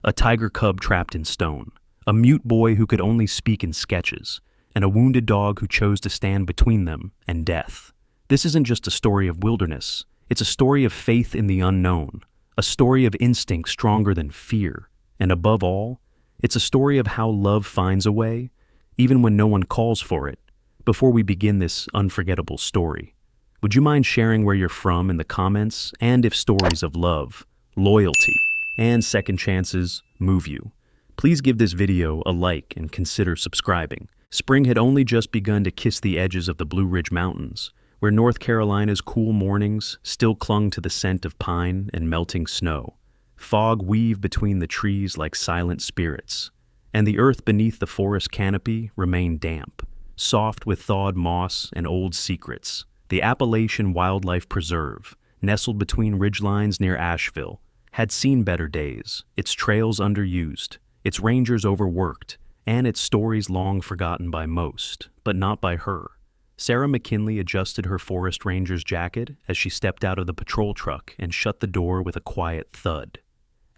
a tiger cub trapped in stone, a mute boy who could only speak in sketches, and a wounded dog who chose to stand between them and death. This isn't just a story of wilderness, it's a story of faith in the unknown, a story of instinct stronger than fear, and above all, it's a story of how love finds a way, even when no one calls for it. Before we begin this unforgettable story, would you mind sharing where you're from in the comments and if stories of love, loyalty, and second chances move you? Please give this video a like and consider subscribing. Spring had only just begun to kiss the edges of the Blue Ridge Mountains, where North Carolina's cool mornings still clung to the scent of pine and melting snow. Fog weaved between the trees like silent spirits, and the earth beneath the forest canopy remained damp, soft with thawed moss and old secrets. The Appalachian Wildlife Preserve, nestled between ridgelines near Asheville, had seen better days, its trails underused, its rangers overworked, and its stories long forgotten by most, but not by her. Sarah McKinley adjusted her forest ranger's jacket as she stepped out of the patrol truck and shut the door with a quiet thud.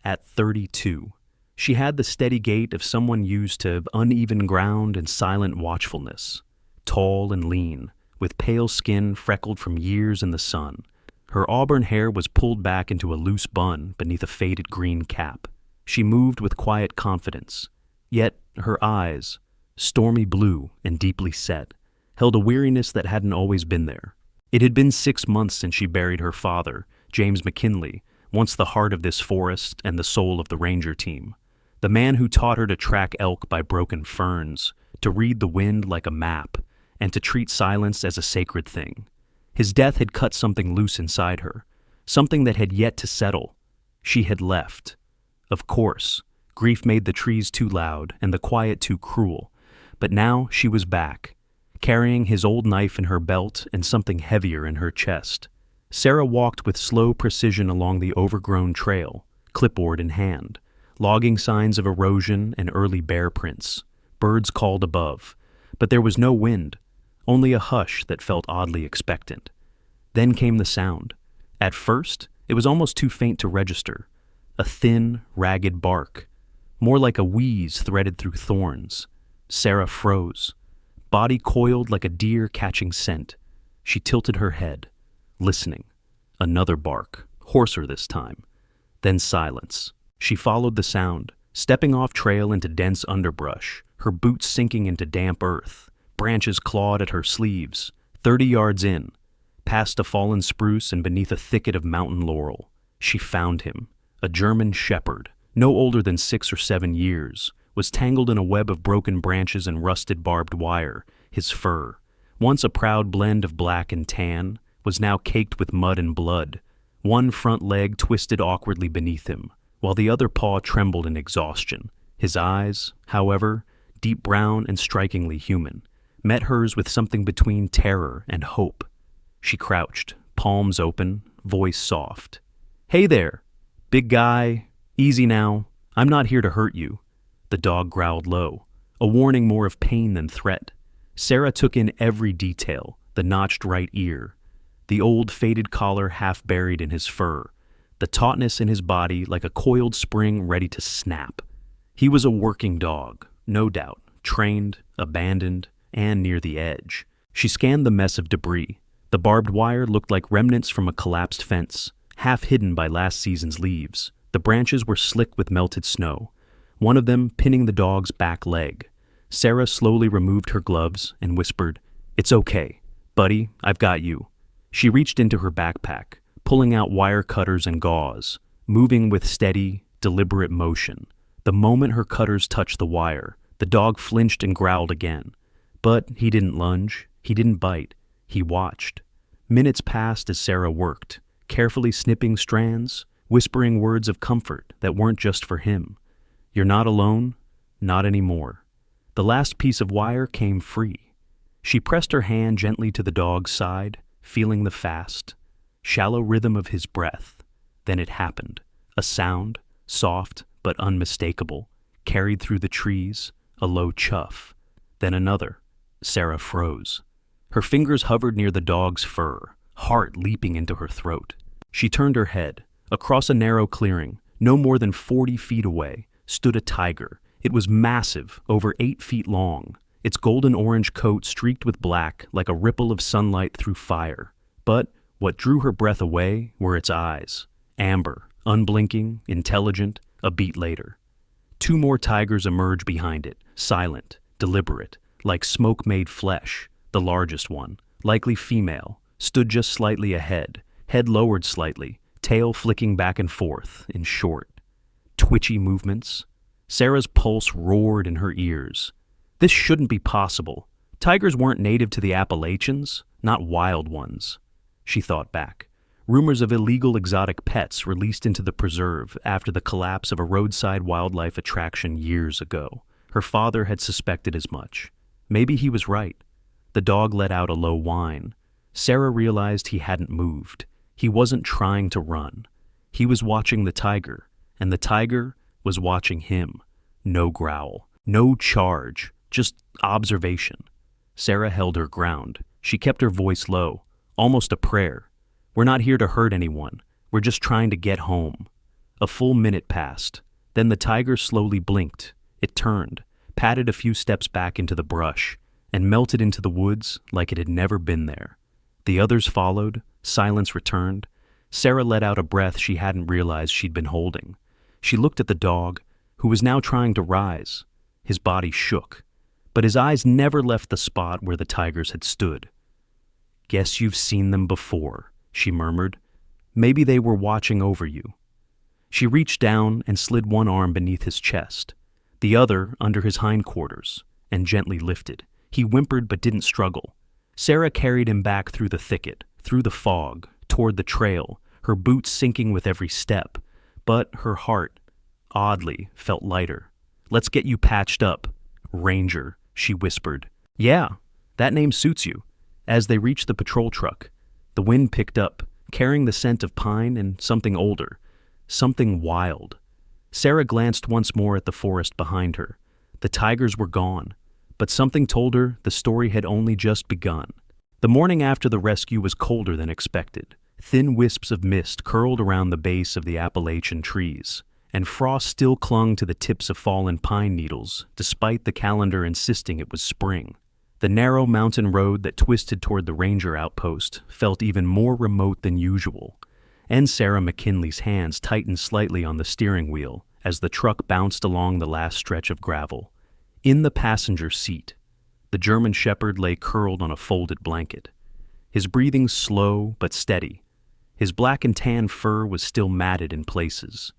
At 32, she had the steady gait of someone used to uneven ground and silent watchfulness. Tall and lean, with pale skin freckled from years in the sun, her auburn hair was pulled back into a loose bun beneath a faded green cap. She moved with quiet confidence, yet her eyes, stormy blue and deeply set, held a weariness that hadn't always been there. It had been 6 months since she buried her father, James McKinley, once the heart of this forest and the soul of the ranger team. The man who taught her to track elk by broken ferns, to read the wind like a map, and to treat silence as a sacred thing. His death had cut something loose inside her, something that had yet to settle. She had left. Of course, grief made the trees too loud and the quiet too cruel, but now she was back, carrying his old knife in her belt and something heavier in her chest. Sarah walked with slow precision along the overgrown trail, clipboard in hand, logging signs of erosion and early bear prints. Birds called above, but there was no wind, only a hush that felt oddly expectant. Then came the sound. At first, it was almost too faint to register. A thin, ragged bark, more like a wheeze threaded through thorns. Sarah froze, body coiled like a deer catching scent. She tilted her head, listening. Another bark, hoarser this time. Then silence. She followed the sound, stepping off trail into dense underbrush, her boots sinking into damp earth. Branches clawed at her sleeves. 30 yards in, past a fallen spruce and beneath a thicket of mountain laurel, she found him. A German shepherd, no older than 6 or 7 years, was tangled in a web of broken branches and rusted barbed wire. His fur, once a proud blend of black and tan, was now caked with mud and blood. One front leg twisted awkwardly beneath him, while the other paw trembled in exhaustion. His eyes, however, deep brown and strikingly human, met hers with something between terror and hope. She crouched, palms open, voice soft. "Hey there, big guy, easy now. I'm not here to hurt you." The dog growled low, a warning more of pain than threat. Sarah took in every detail, the notched right ear, the old faded collar half buried in his fur, the tautness in his body like a coiled spring ready to snap. He was a working dog, no doubt, trained, abandoned, and near the edge. She scanned the mess of debris. The barbed wire looked like remnants from a collapsed fence, half hidden by last season's leaves. The branches were slick with melted snow, one of them pinning the dog's back leg. Sarah slowly removed her gloves and whispered, "It's okay, buddy, I've got you." She reached into her backpack, pulling out wire cutters and gauze, moving with steady, deliberate motion. The moment her cutters touched the wire, the dog flinched and growled again. But he didn't lunge, he didn't bite, he watched. Minutes passed as Sarah worked, carefully snipping strands, whispering words of comfort that weren't just for him. "You're not alone, not anymore." The last piece of wire came free. She pressed her hand gently to the dog's side, feeling the fast, shallow rhythm of his breath. Then it happened. A sound, soft but unmistakable, carried through the trees, a low chuff. Then another. Sarah froze. Her fingers hovered near the dog's fur, heart leaping into her throat. She turned her head. Across a narrow clearing, no more than 40 feet away, stood a tiger. It was massive, over 8 feet long, its golden-orange coat streaked with black like a ripple of sunlight through fire. But what drew her breath away were its eyes. Amber, unblinking, intelligent, a beat later. 2 more tigers emerged behind it, silent, deliberate, like smoke-made flesh. The largest one, likely female, stood just slightly ahead, head lowered slightly, tail flicking back and forth in short, twitchy movements. Sarah's pulse roared in her ears. This shouldn't be possible. Tigers weren't native to the Appalachians, not wild ones. She thought back. Rumors of illegal exotic pets released into the preserve after the collapse of a roadside wildlife attraction years ago. Her father had suspected as much. Maybe he was right. The dog let out a low whine. Sarah realized he hadn't moved. He wasn't trying to run. He was watching the tiger, and the tiger was watching him. No growl, no charge, just observation. Sarah held her ground. She kept her voice low, almost a prayer. We're not here to hurt anyone. We're just trying to get home. A full minute passed. Then the tiger slowly blinked. It turned, padded a few steps back into the brush, and melted into the woods like it had never been there. The others followed. Silence returned. Sarah let out a breath she hadn't realized she'd been holding. She looked at the dog, who was now trying to rise. His body shook, but his eyes never left the spot where the tigers had stood. "Guess you've seen them before," she murmured. "Maybe they were watching over you." She reached down and slid one arm beneath his chest, the other under his hindquarters, and gently lifted. He whimpered but didn't struggle. Sarah carried him back through the thicket, through the fog, toward the trail, her boots sinking with every step. But her heart, oddly, felt lighter. "Let's get you patched up, Ranger," she whispered. "Yeah, that name suits you." As they reached the patrol truck, the wind picked up, carrying the scent of pine and something older, something wild. Sarah glanced once more at the forest behind her. The tigers were gone, but something told her the story had only just begun. The morning after the rescue was colder than expected. Thin wisps of mist curled around the base of the Appalachian trees, and frost still clung to the tips of fallen pine needles, despite the calendar insisting it was spring. The narrow mountain road that twisted toward the ranger outpost felt even more remote than usual, and Sarah McKinley's hands tightened slightly on the steering wheel as the truck bounced along the last stretch of gravel. In the passenger seat, the German shepherd lay curled on a folded blanket, his breathing slow but steady. His black and tan fur was still matted in places,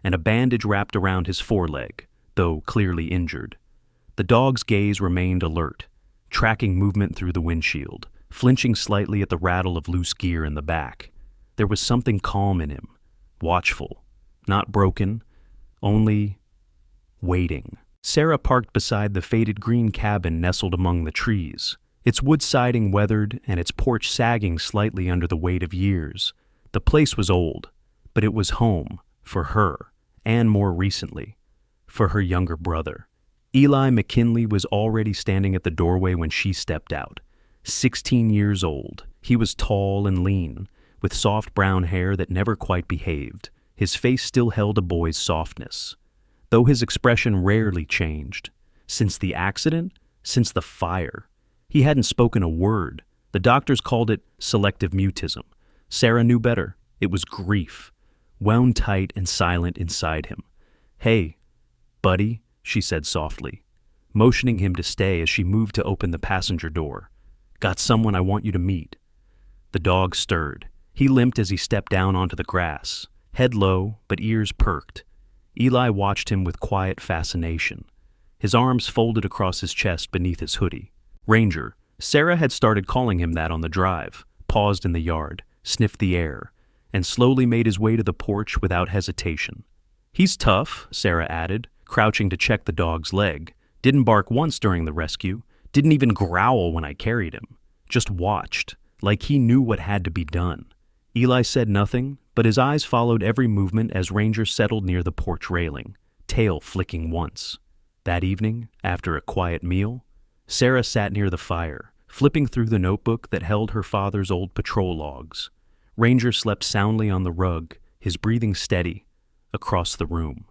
and a bandage wrapped around his foreleg, though clearly injured. The dog's gaze remained alert, tracking movement through the windshield, flinching slightly at the rattle of loose gear in the back. There was something calm in him, watchful, not broken, only waiting. Sarah parked beside the faded green cabin nestled among the trees, its wood siding weathered and its porch sagging slightly under the weight of years. The place was old, but it was home for her, and more recently, for her younger brother. Eli McKinley was already standing at the doorway when she stepped out. 16 years old, he was tall and lean, with soft brown hair that never quite behaved. His face still held a boy's softness, though his expression rarely changed. Since the accident, since the fire, he hadn't spoken a word. The doctors called it selective mutism. Sarah knew better. It was grief, wound tight and silent inside him. "Hey, buddy," she said softly, motioning him to stay as she moved to open the passenger door. "Got someone I want you to meet." The dog stirred. He limped as he stepped down onto the grass, head low but ears perked. Eli watched him with quiet fascination, his arms folded across his chest beneath his hoodie. Ranger. Sarah had started calling him that on the drive, paused in the yard, sniffed the air, and slowly made his way to the porch without hesitation. "He's tough," Sarah added, crouching to check the dog's leg. "Didn't bark once during the rescue, didn't even growl when I carried him. Just watched, like he knew what had to be done." Eli said nothing, but his eyes followed every movement as Ranger settled near the porch railing, tail flicking once. That evening, after a quiet meal, Sarah sat near the fire, flipping through the notebook that held her father's old patrol logs. Ranger slept soundly on the rug, his breathing steady, across the room.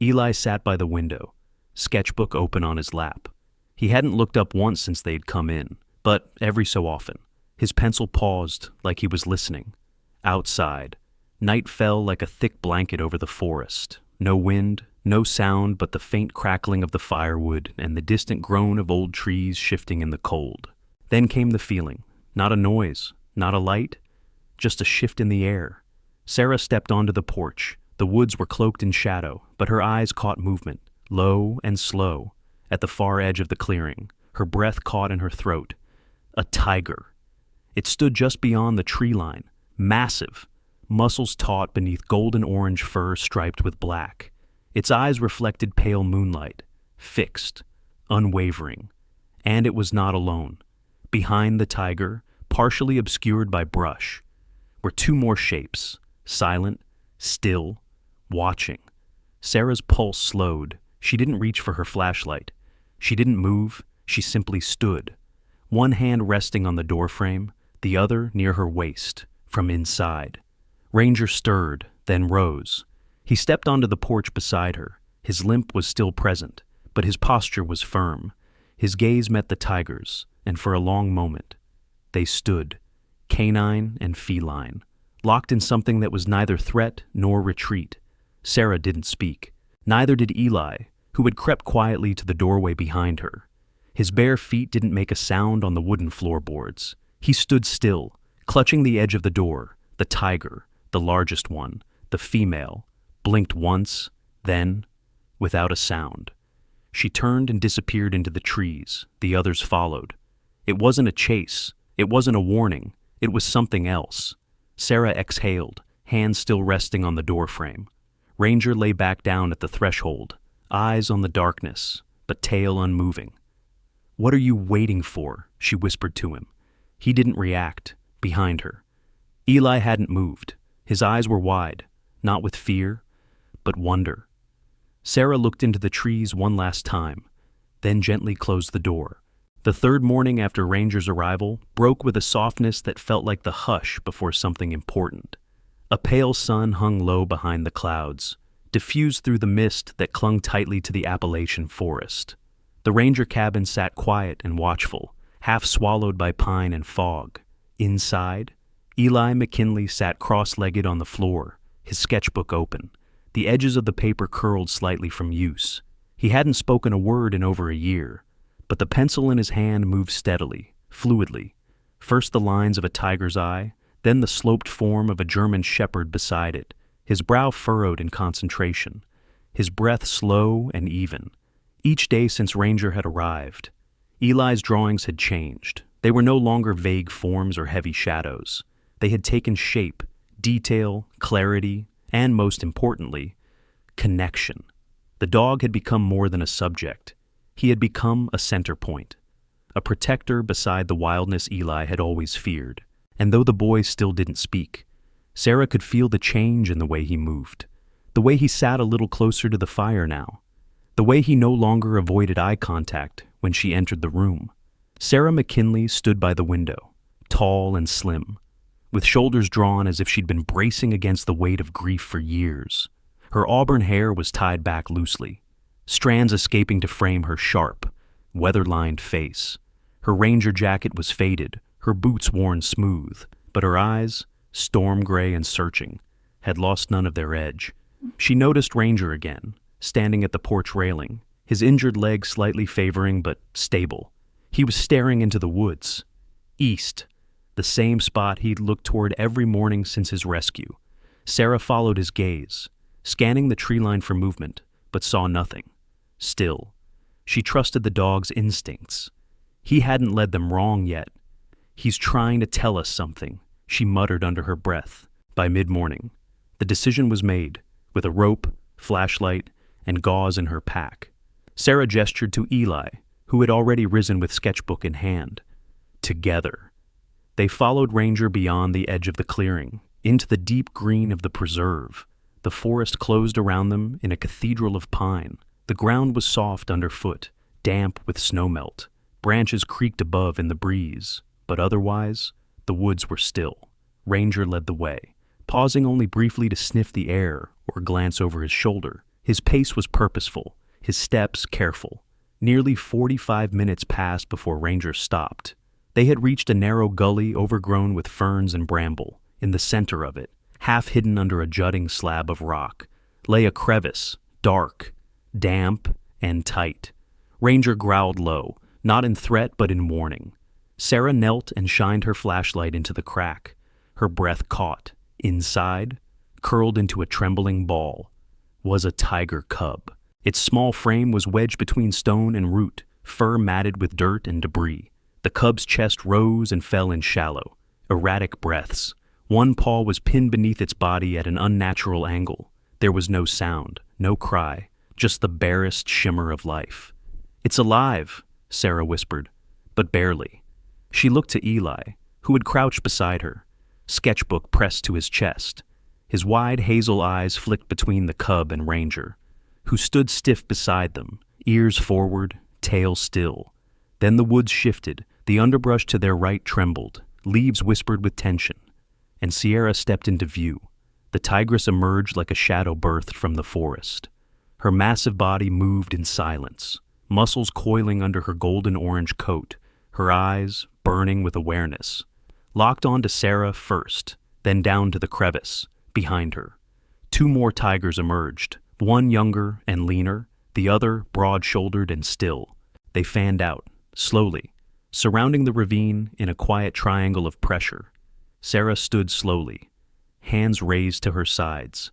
Eli sat by the window, sketchbook open on his lap. He hadn't looked up once since they'd come in, but every so often, his pencil paused like he was listening. Outside, night fell like a thick blanket over the forest. No wind, no sound but the faint crackling of the firewood and the distant groan of old trees shifting in the cold. Then came the feeling. Not a noise, not a light, just a shift in the air. Sarah stepped onto the porch. The woods were cloaked in shadow, but her eyes caught movement, low and slow, at the far edge of the clearing. Her breath caught in her throat. A tiger. It stood just beyond the tree line, massive, muscles taut beneath golden-orange fur striped with black. Its eyes reflected pale moonlight, fixed, unwavering. And it was not alone. Behind the tiger, partially obscured by brush, were two more shapes, silent, still, watching. Sarah's pulse slowed. She didn't reach for her flashlight. She didn't move. She simply stood, one hand resting on the doorframe, the other near her waist, from inside. Ranger stirred, then rose. He stepped onto the porch beside her. His limp was still present, but his posture was firm. His gaze met the tiger's, and for a long moment, they stood, canine and feline, locked in something that was neither threat nor retreat. Sarah didn't speak. Neither did Eli, who had crept quietly to the doorway behind her. His bare feet didn't make a sound on the wooden floorboards. He stood still, clutching the edge of the door. The tiger, the largest one, the female, blinked once, then, without a sound. She turned and disappeared into the trees. The others followed. It wasn't a chase. It wasn't a warning. It was something else. Sarah exhaled, hands still resting on the doorframe. Ranger lay back down at the threshold, eyes on the darkness, but tail unmoving. "What are you waiting for?" she whispered to him. He didn't react, behind her. Eli hadn't moved. His eyes were wide, not with fear, but wonder. Sarah looked into the trees one last time, then gently closed the door. The third morning after Ranger's arrival broke with a softness that felt like the hush before something important. A pale sun hung low behind the clouds, diffused through the mist that clung tightly to the Appalachian forest. The Ranger cabin sat quiet and watchful, half swallowed by pine and fog. Inside, Eli McKinley sat cross-legged on the floor, his sketchbook open. The edges of the paper curled slightly from use. He hadn't spoken a word in over a year, but the pencil in his hand moved steadily, fluidly. First the lines of a tiger's eye, then the sloped form of a German shepherd beside it, his brow furrowed in concentration, his breath slow and even. Each day since Ranger had arrived, Eli's drawings had changed. They were no longer vague forms or heavy shadows. They had taken shape, detail, clarity, and most importantly, connection. The dog had become more than a subject. He had become a center point, a protector beside the wildness Eli had always feared. And though the boy still didn't speak, Sarah could feel the change in the way he moved, the way he sat a little closer to the fire now, the way he no longer avoided eye contact when she entered the room. Sarah McKinley stood by the window, tall and slim, with shoulders drawn as if she'd been bracing against the weight of grief for years. Her auburn hair was tied back loosely, strands escaping to frame her sharp, weather-lined face. Her Ranger jacket was faded, her boots worn smooth, but her eyes, storm gray and searching, had lost none of their edge. She noticed Ranger again, standing at the porch railing, his injured leg slightly favoring but stable. He was staring into the woods, east, the same spot he'd looked toward every morning since his rescue. Sarah followed his gaze, scanning the tree line for movement, but saw nothing. Still, she trusted the dog's instincts. He hadn't led them wrong yet. "He's trying to tell us something," she muttered under her breath. By mid-morning, the decision was made, with a rope, flashlight, and gauze in her pack. Sarah gestured to Eli, who had already risen with sketchbook in hand. Together, they followed Ranger beyond the edge of the clearing, into the deep green of the preserve. The forest closed around them in a cathedral of pine. The ground was soft underfoot, damp with snowmelt. Branches creaked above in the breeze, but otherwise, the woods were still. Ranger led the way, pausing only briefly to sniff the air or glance over his shoulder. His pace was purposeful, his steps careful. Nearly 45 minutes passed before Ranger stopped. They had reached a narrow gully overgrown with ferns and bramble. In the center of it, half hidden under a jutting slab of rock, lay a crevice, dark, damp, and tight. Ranger growled low, not in threat but in warning. Sarah knelt and shined her flashlight into the crack. Her breath caught. Inside, curled into a trembling ball, was a tiger cub. Its small frame was wedged between stone and root, fur matted with dirt and debris. The cub's chest rose and fell in shallow, erratic breaths. One paw was pinned beneath its body at an unnatural angle. There was no sound, no cry, just the barest shimmer of life. "It's alive," Sarah whispered, but barely. She looked to Eli, who had crouched beside her, sketchbook pressed to his chest. His wide hazel eyes flicked between the cub and Ranger, who stood stiff beside them, ears forward, tail still. Then the woods shifted, the underbrush to their right trembled, leaves whispered with tension, and Sierra stepped into view. The tigress emerged like a shadow birthed from the forest. Her massive body moved in silence, muscles coiling under her golden-orange coat, her eyes burning with awareness. Locked onto Sarah first, then down to the crevice, behind her. Two more tigers emerged, one younger and leaner, the other broad-shouldered and still. They fanned out, slowly, surrounding the ravine in a quiet triangle of pressure. Sarah stood slowly, hands raised to her sides.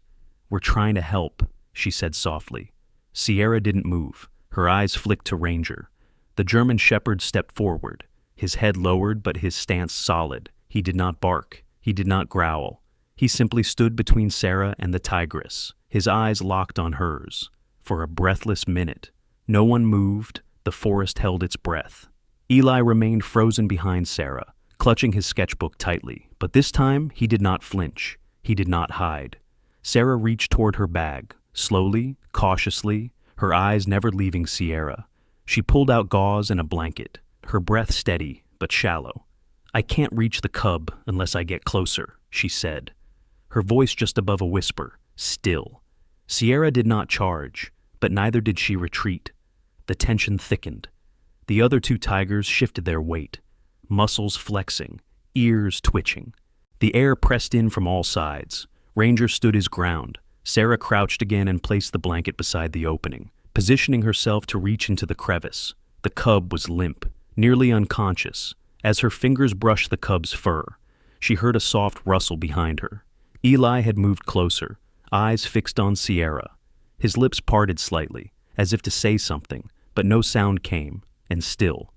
"We're trying to help," she said softly. Sierra didn't move. Her eyes flicked to Ranger. The German shepherd stepped forward, his head lowered but his stance solid. He did not bark. He did not growl. He simply stood between Sarah and the tigress, his eyes locked on hers. For a breathless minute, no one moved. The forest held its breath. Eli remained frozen behind Sarah, clutching his sketchbook tightly, but this time he did not flinch. He did not hide. Sarah reached toward her bag, slowly, cautiously, her eyes never leaving Sierra. She pulled out gauze and a blanket, her breath steady but shallow. "I can't reach the cub unless I get closer," she said, her voice just above a whisper, still. Sierra did not charge, but neither did she retreat. The tension thickened. The other two tigers shifted their weight, muscles flexing, ears twitching. The air pressed in from all sides. Ranger stood his ground. Sarah crouched again and placed the blanket beside the opening, positioning herself to reach into the crevice. The cub was limp, nearly unconscious. As her fingers brushed the cub's fur, she heard a soft rustle behind her. Eli had moved closer, eyes fixed on Sierra. His lips parted slightly, as if to say something, but no sound came, and still.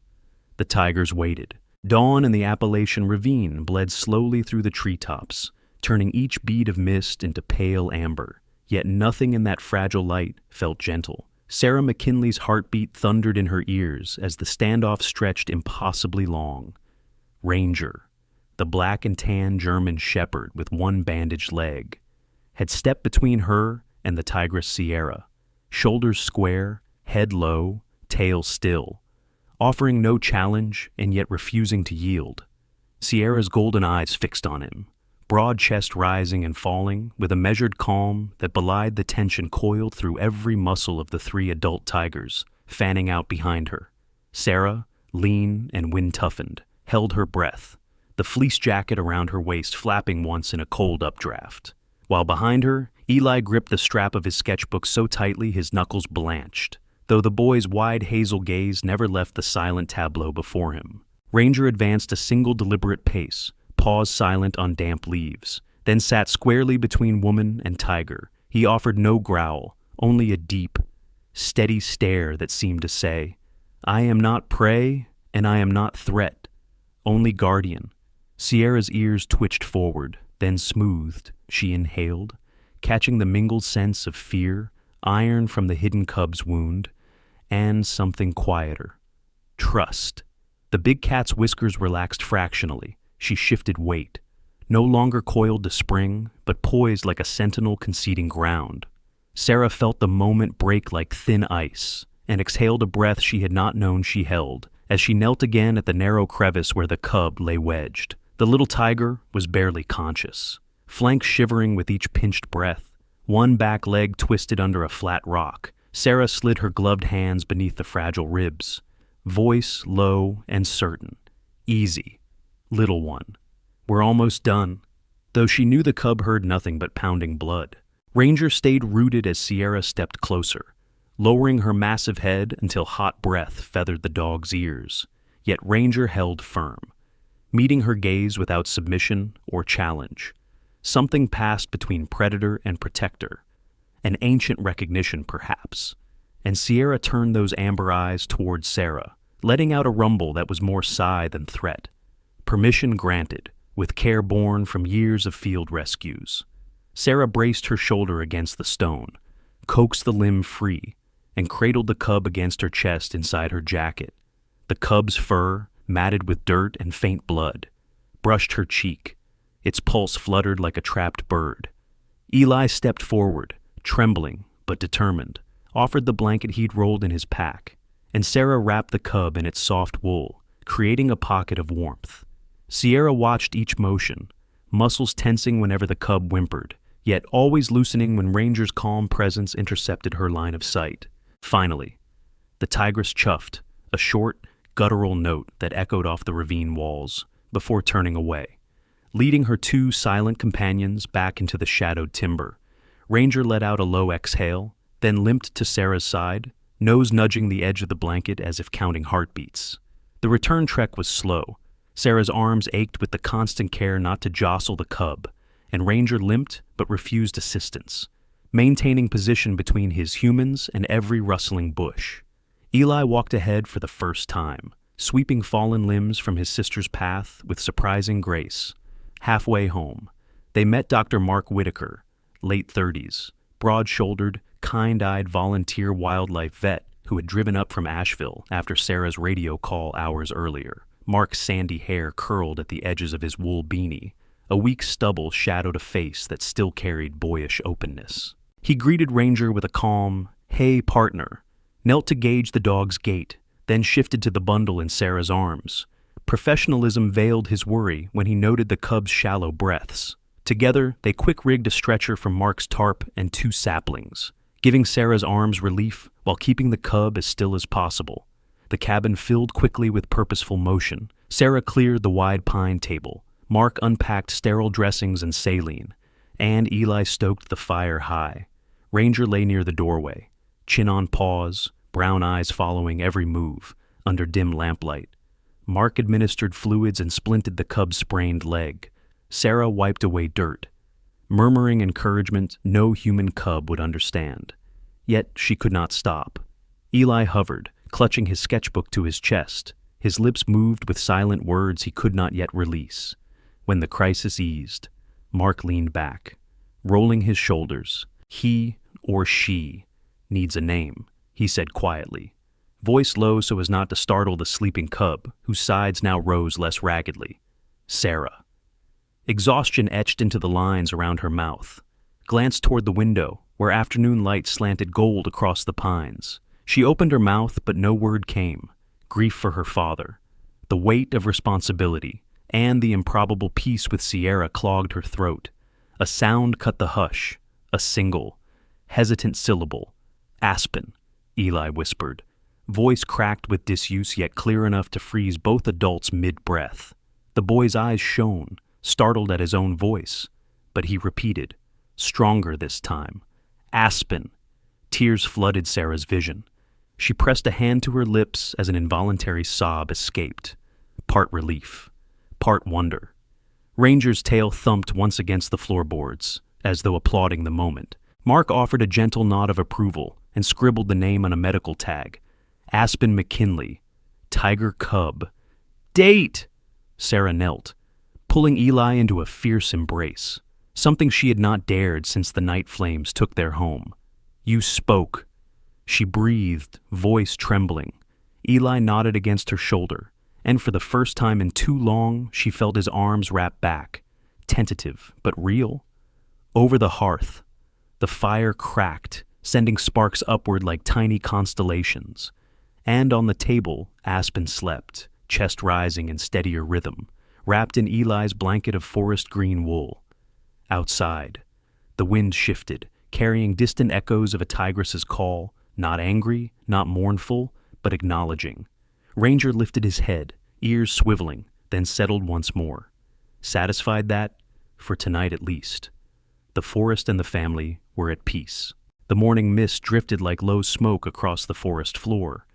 The tigers waited. Dawn in the Appalachian ravine bled slowly through the treetops, turning each bead of mist into pale amber. Yet nothing in that fragile light felt gentle. Sarah McKinley's heartbeat thundered in her ears as the standoff stretched impossibly long. Ranger, the black and tan German shepherd with one bandaged leg, had stepped between her and the tigress Sierra, shoulders square, head low, tail still, offering no challenge and yet refusing to yield. Sierra's golden eyes fixed on him, broad chest rising and falling with a measured calm that belied the tension coiled through every muscle of the three adult tigers, fanning out behind her. Sarah, lean and wind-toughened, held her breath, the fleece jacket around her waist flapping once in a cold updraft. While behind her, Eli gripped the strap of his sketchbook so tightly his knuckles blanched, though the boy's wide hazel gaze never left the silent tableau before him. Ranger advanced a single deliberate pace, paused silent on damp leaves, then sat squarely between woman and tiger. He offered no growl, only a deep, steady stare that seemed to say, "I am not prey, and I am not threat, only guardian." Sierra's ears twitched forward, then smoothed. She inhaled, catching the mingled sense of fear, iron from the hidden cub's wound, and something quieter. Trust. The big cat's whiskers relaxed fractionally. She shifted weight, no longer coiled to spring, but poised like a sentinel conceding ground. Sarah felt the moment break like thin ice, and exhaled a breath she had not known she held, as she knelt again at the narrow crevice where the cub lay wedged. The little tiger was barely conscious, flanks shivering with each pinched breath, One back leg twisted under a flat rock. Sarah slid her gloved hands beneath the fragile ribs. Voice low and certain. Easy. Little one. We're almost done. Though she knew the cub heard nothing but pounding blood. Ranger stayed rooted as Sierra stepped closer, lowering her massive head until hot breath feathered the dog's ears. Yet Ranger held firm, meeting her gaze without submission or challenge. Something passed between predator and protector, an ancient recognition perhaps, and Sierra turned those amber eyes toward Sarah, letting out a rumble that was more sigh than threat. Permission granted, with care born from years of field rescues. Sarah braced her shoulder against the stone, coaxed the limb free, and cradled the cub against her chest inside her jacket. The cub's fur, matted with dirt and faint blood, brushed her cheek. Its pulse fluttered like a trapped bird. Eli stepped forward, trembling but determined, offered the blanket he'd rolled in his pack, and Sarah wrapped the cub in its soft wool, creating a pocket of warmth. Sierra watched each motion, muscles tensing whenever the cub whimpered, yet always loosening when Ranger's calm presence intercepted her line of sight. Finally, the tigress chuffed, a short, guttural note that echoed off the ravine walls, before turning away. Leading her two silent companions back into the shadowed timber, Ranger let out a low exhale, then limped to Sarah's side, nose nudging the edge of the blanket as if counting heartbeats. The return trek was slow. Sarah's arms ached with the constant care not to jostle the cub, and Ranger limped but refused assistance, maintaining position between his humans and every rustling bush. Eli walked ahead for the first time, sweeping fallen limbs from his sister's path with surprising grace. Halfway home, they met Dr. Mark Whitaker, late 30s, broad-shouldered, kind-eyed volunteer wildlife vet who had driven up from Asheville after Sarah's radio call hours earlier. Mark's sandy hair curled at the edges of his wool beanie. A weak stubble shadowed a face that still carried boyish openness. He greeted Ranger with a calm, "Hey, partner," knelt to gauge the dog's gait, then shifted to the bundle in Sarah's arms. Professionalism veiled his worry when he noted the cub's shallow breaths. Together, they quick-rigged a stretcher from Mark's tarp and 2 saplings, giving Sarah's arms relief while keeping the cub as still as possible. The cabin filled quickly with purposeful motion. Sarah cleared the wide pine table. Mark unpacked sterile dressings and saline, and Eli stoked the fire high. Ranger lay near the doorway, chin on paws, brown eyes following every move, under dim lamplight. Mark administered fluids and splinted the cub's sprained leg. Sarah wiped away dirt, murmuring encouragement no human cub would understand. Yet she could not stop. Eli hovered, clutching his sketchbook to his chest. His lips moved with silent words he could not yet release. When the crisis eased, Mark leaned back, rolling his shoulders. "He or she needs a name," he said quietly, voice low so as not to startle the sleeping cub, whose sides now rose less raggedly. Sarah. Exhaustion etched into the lines around her mouth. Glanced toward the window, where afternoon light slanted gold across the pines. She opened her mouth, but no word came. Grief for her father, the weight of responsibility, and the improbable peace with Sierra clogged her throat. A sound cut the hush, a single, hesitant syllable. "Aspen," Eli whispered, voice cracked with disuse yet clear enough to freeze both adults mid-breath. The boy's eyes shone, startled at his own voice, but he repeated, stronger this time. "Aspen." Tears flooded Sarah's vision. She pressed a hand to her lips as an involuntary sob escaped, part relief, part wonder. Ranger's tail thumped once against the floorboards, as though applauding the moment. Mark offered a gentle nod of approval and scribbled the name on a medical tag. Aspen McKinley, tiger cub. "Date!" Sarah knelt, pulling Eli into a fierce embrace, something she had not dared since the night flames took their home. "You spoke." She breathed, voice trembling. Eli nodded against her shoulder, and for the first time in too long, she felt his arms wrap back, tentative but real. Over the hearth, the fire cracked, sending sparks upward like tiny constellations. And on the table, Aspen slept, chest rising in steadier rhythm, wrapped in Eli's blanket of forest green wool. Outside, the wind shifted, carrying distant echoes of a tigress's call, not angry, not mournful, but acknowledging. Ranger lifted his head, ears swiveling, then settled once more. Satisfied that, for tonight at least, the forest and the family were at peace. The morning mist drifted like low smoke across the forest floor,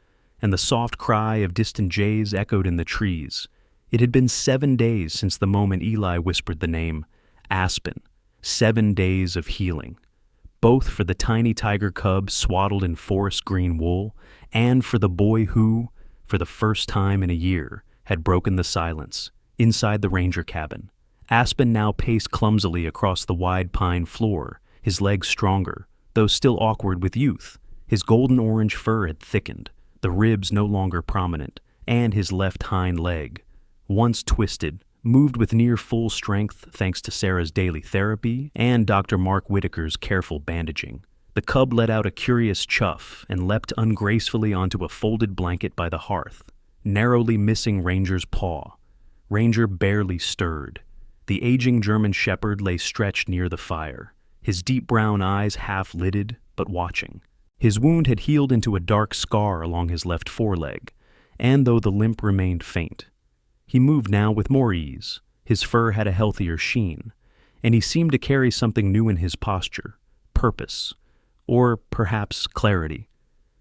and the soft cry of distant jays echoed in the trees. It had been 7 days since the moment Eli whispered the name, Aspen. 7 days of healing, both for the tiny tiger cub swaddled in forest green wool, and for the boy who, for the first time in a year, had broken the silence, inside the ranger cabin. Aspen now paced clumsily across the wide pine floor, his legs stronger, though still awkward with youth. His golden-orange fur had thickened, the ribs no longer prominent, and his left hind leg, once twisted, moved with near full strength thanks to Sarah's daily therapy and Dr. Mark Whitaker's careful bandaging. The cub let out a curious chuff and leapt ungracefully onto a folded blanket by the hearth, narrowly missing Ranger's paw. Ranger barely stirred. The aging German shepherd lay stretched near the fire, his deep brown eyes half-lidded but watching. His wound had healed into a dark scar along his left foreleg, and though the limp remained faint, he moved now with more ease. His fur had a healthier sheen, and he seemed to carry something new in his posture, purpose, or perhaps clarity.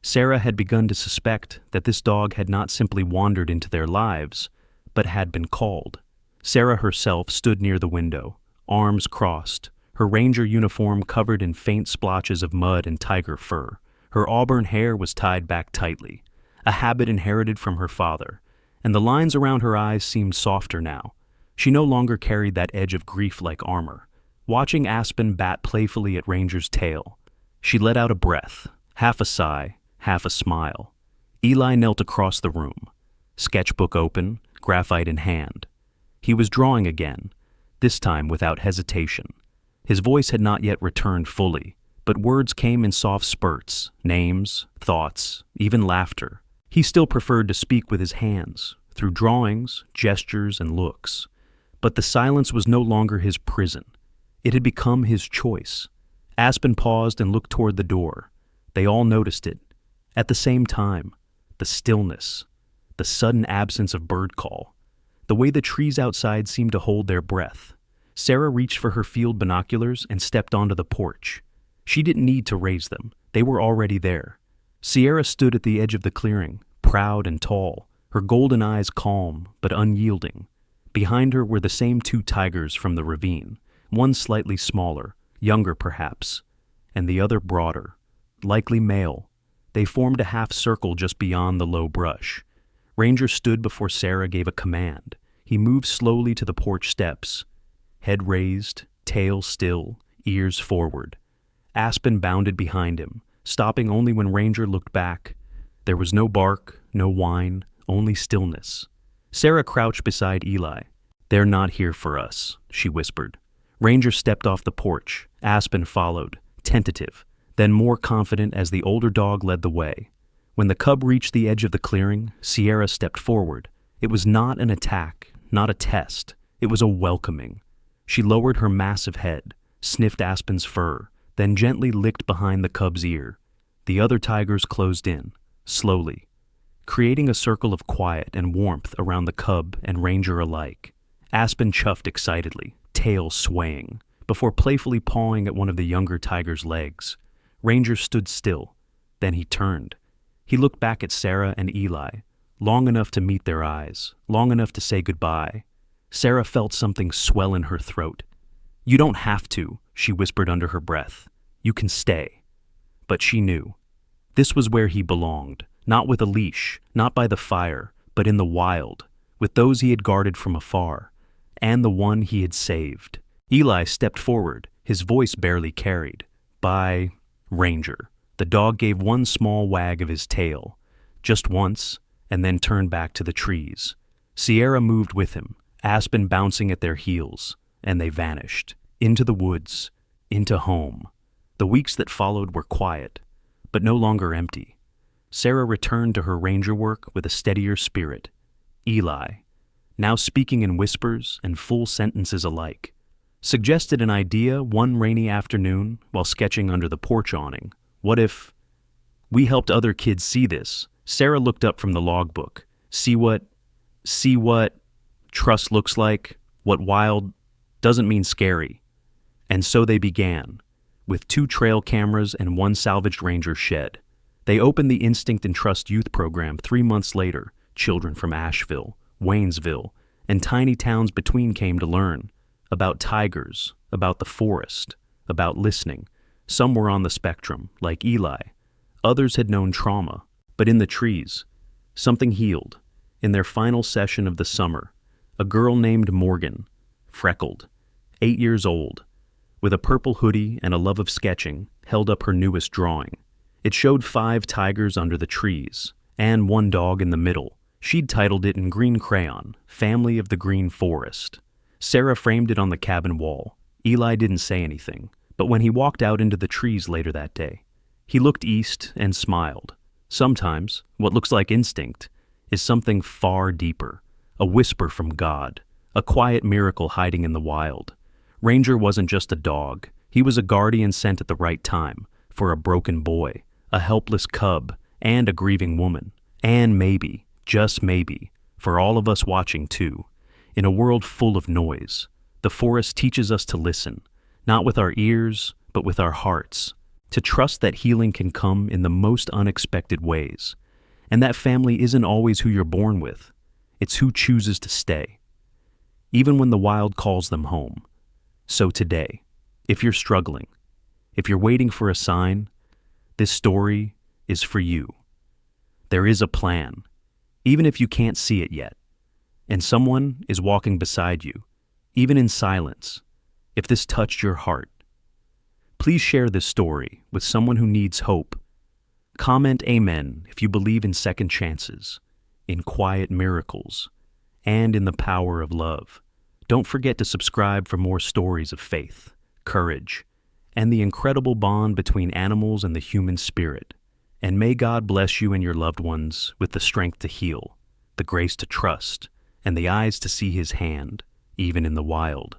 Sarah had begun to suspect that this dog had not simply wandered into their lives, but had been called. Sarah herself stood near the window, arms crossed, her ranger uniform covered in faint splotches of mud and tiger fur. Her auburn hair was tied back tightly, a habit inherited from her father, and the lines around her eyes seemed softer now. She no longer carried that edge of grief like armor. Watching Aspen bat playfully at Ranger's tail, she let out a breath, half a sigh, half a smile. Eli knelt across the room, sketchbook open, graphite in hand. He was drawing again, this time without hesitation. His voice had not yet returned fully, but words came in soft spurts, names, thoughts, even laughter. He still preferred to speak with his hands, through drawings, gestures, and looks. But the silence was no longer his prison. It had become his choice. Aspen paused and looked toward the door. They all noticed it. At the same time, the stillness, the sudden absence of bird call, the way the trees outside seemed to hold their breath. Sarah reached for her field binoculars and stepped onto the porch. She didn't need to raise them. They were already there. Sierra stood at the edge of the clearing, proud and tall, her golden eyes calm but unyielding. Behind her were the same 2 tigers from the ravine, one slightly smaller, younger perhaps, and the other broader, likely male. They formed a half circle just beyond the low brush. Ranger stood before Sarah gave a command. He moved slowly to the porch steps, head raised, tail still, ears forward. Aspen bounded behind him, stopping only when Ranger looked back. There was no bark, no whine, only stillness. Sarah crouched beside Eli. "They're not here for us," she whispered. Ranger stepped off the porch. Aspen followed, tentative, then more confident as the older dog led the way. When the cub reached the edge of the clearing, Sierra stepped forward. It was not an attack, not a test. It was a welcoming. She lowered her massive head, sniffed Aspen's fur, then gently licked behind the cub's ear. The other tigers closed in, slowly, creating a circle of quiet and warmth around the cub and Ranger alike. Aspen chuffed excitedly, tail swaying, before playfully pawing at one of the younger tiger's legs. Ranger stood still. Then he turned. He looked back at Sarah and Eli, long enough to meet their eyes, long enough to say goodbye. Sarah felt something swell in her throat. "You don't have to," she whispered under her breath. "You can stay." But she knew. This was where he belonged, not with a leash, not by the fire, but in the wild, with those he had guarded from afar, and the one he had saved. Eli stepped forward, his voice barely carried. "Bye, Ranger." The dog gave one small wag of his tail, just once, and then turned back to the trees. Sierra moved with him, Aspen bouncing at their heels, and they vanished, into the woods, into home. The weeks that followed were quiet, but no longer empty. Sarah returned to her ranger work with a steadier spirit. Eli, now speaking in whispers and full sentences alike, suggested an idea one rainy afternoon while sketching under the porch awning. What if we helped other kids see this? Sarah looked up from the logbook. See what trust looks like? What wild doesn't mean scary. And so they began, with 2 trail cameras and 1 salvaged ranger shed. They opened the Instinct and Trust Youth Program 3 months later. Children from Asheville, Waynesville, and tiny towns between came to learn about tigers, about the forest, about listening. Some were on the spectrum, like Eli. Others had known trauma, but in the trees, something healed. In their final session of the summer, a girl named Morgan, freckled, 8 years old, with a purple hoodie and a love of sketching, held up her newest drawing. It showed 5 tigers under the trees, and 1 dog in the middle. She'd titled it in green crayon, Family of the Green Forest. Sarah framed it on the cabin wall. Eli didn't say anything, but when he walked out into the trees later that day, he looked east and smiled. Sometimes, what looks like instinct is something far deeper, a whisper from God, a quiet miracle hiding in the wild. Ranger wasn't just a dog. He was a guardian sent at the right time for a broken boy, a helpless cub, and a grieving woman. And maybe, just maybe, for all of us watching too, in a world full of noise, the forest teaches us to listen, not with our ears, but with our hearts, to trust that healing can come in the most unexpected ways, and that family isn't always who you're born with, it's who chooses to stay, even when the wild calls them home. So today, if you're struggling, if you're waiting for a sign, this story is for you. There is a plan, even if you can't see it yet, and someone is walking beside you, even in silence. If this touched your heart, please share this story with someone who needs hope. Comment Amen if you believe in second chances, in quiet miracles, and in the power of love. Don't forget to subscribe for more stories of faith, courage, and the incredible bond between animals and the human spirit. And may God bless you and your loved ones with the strength to heal, the grace to trust, and the eyes to see His hand, even in the wild.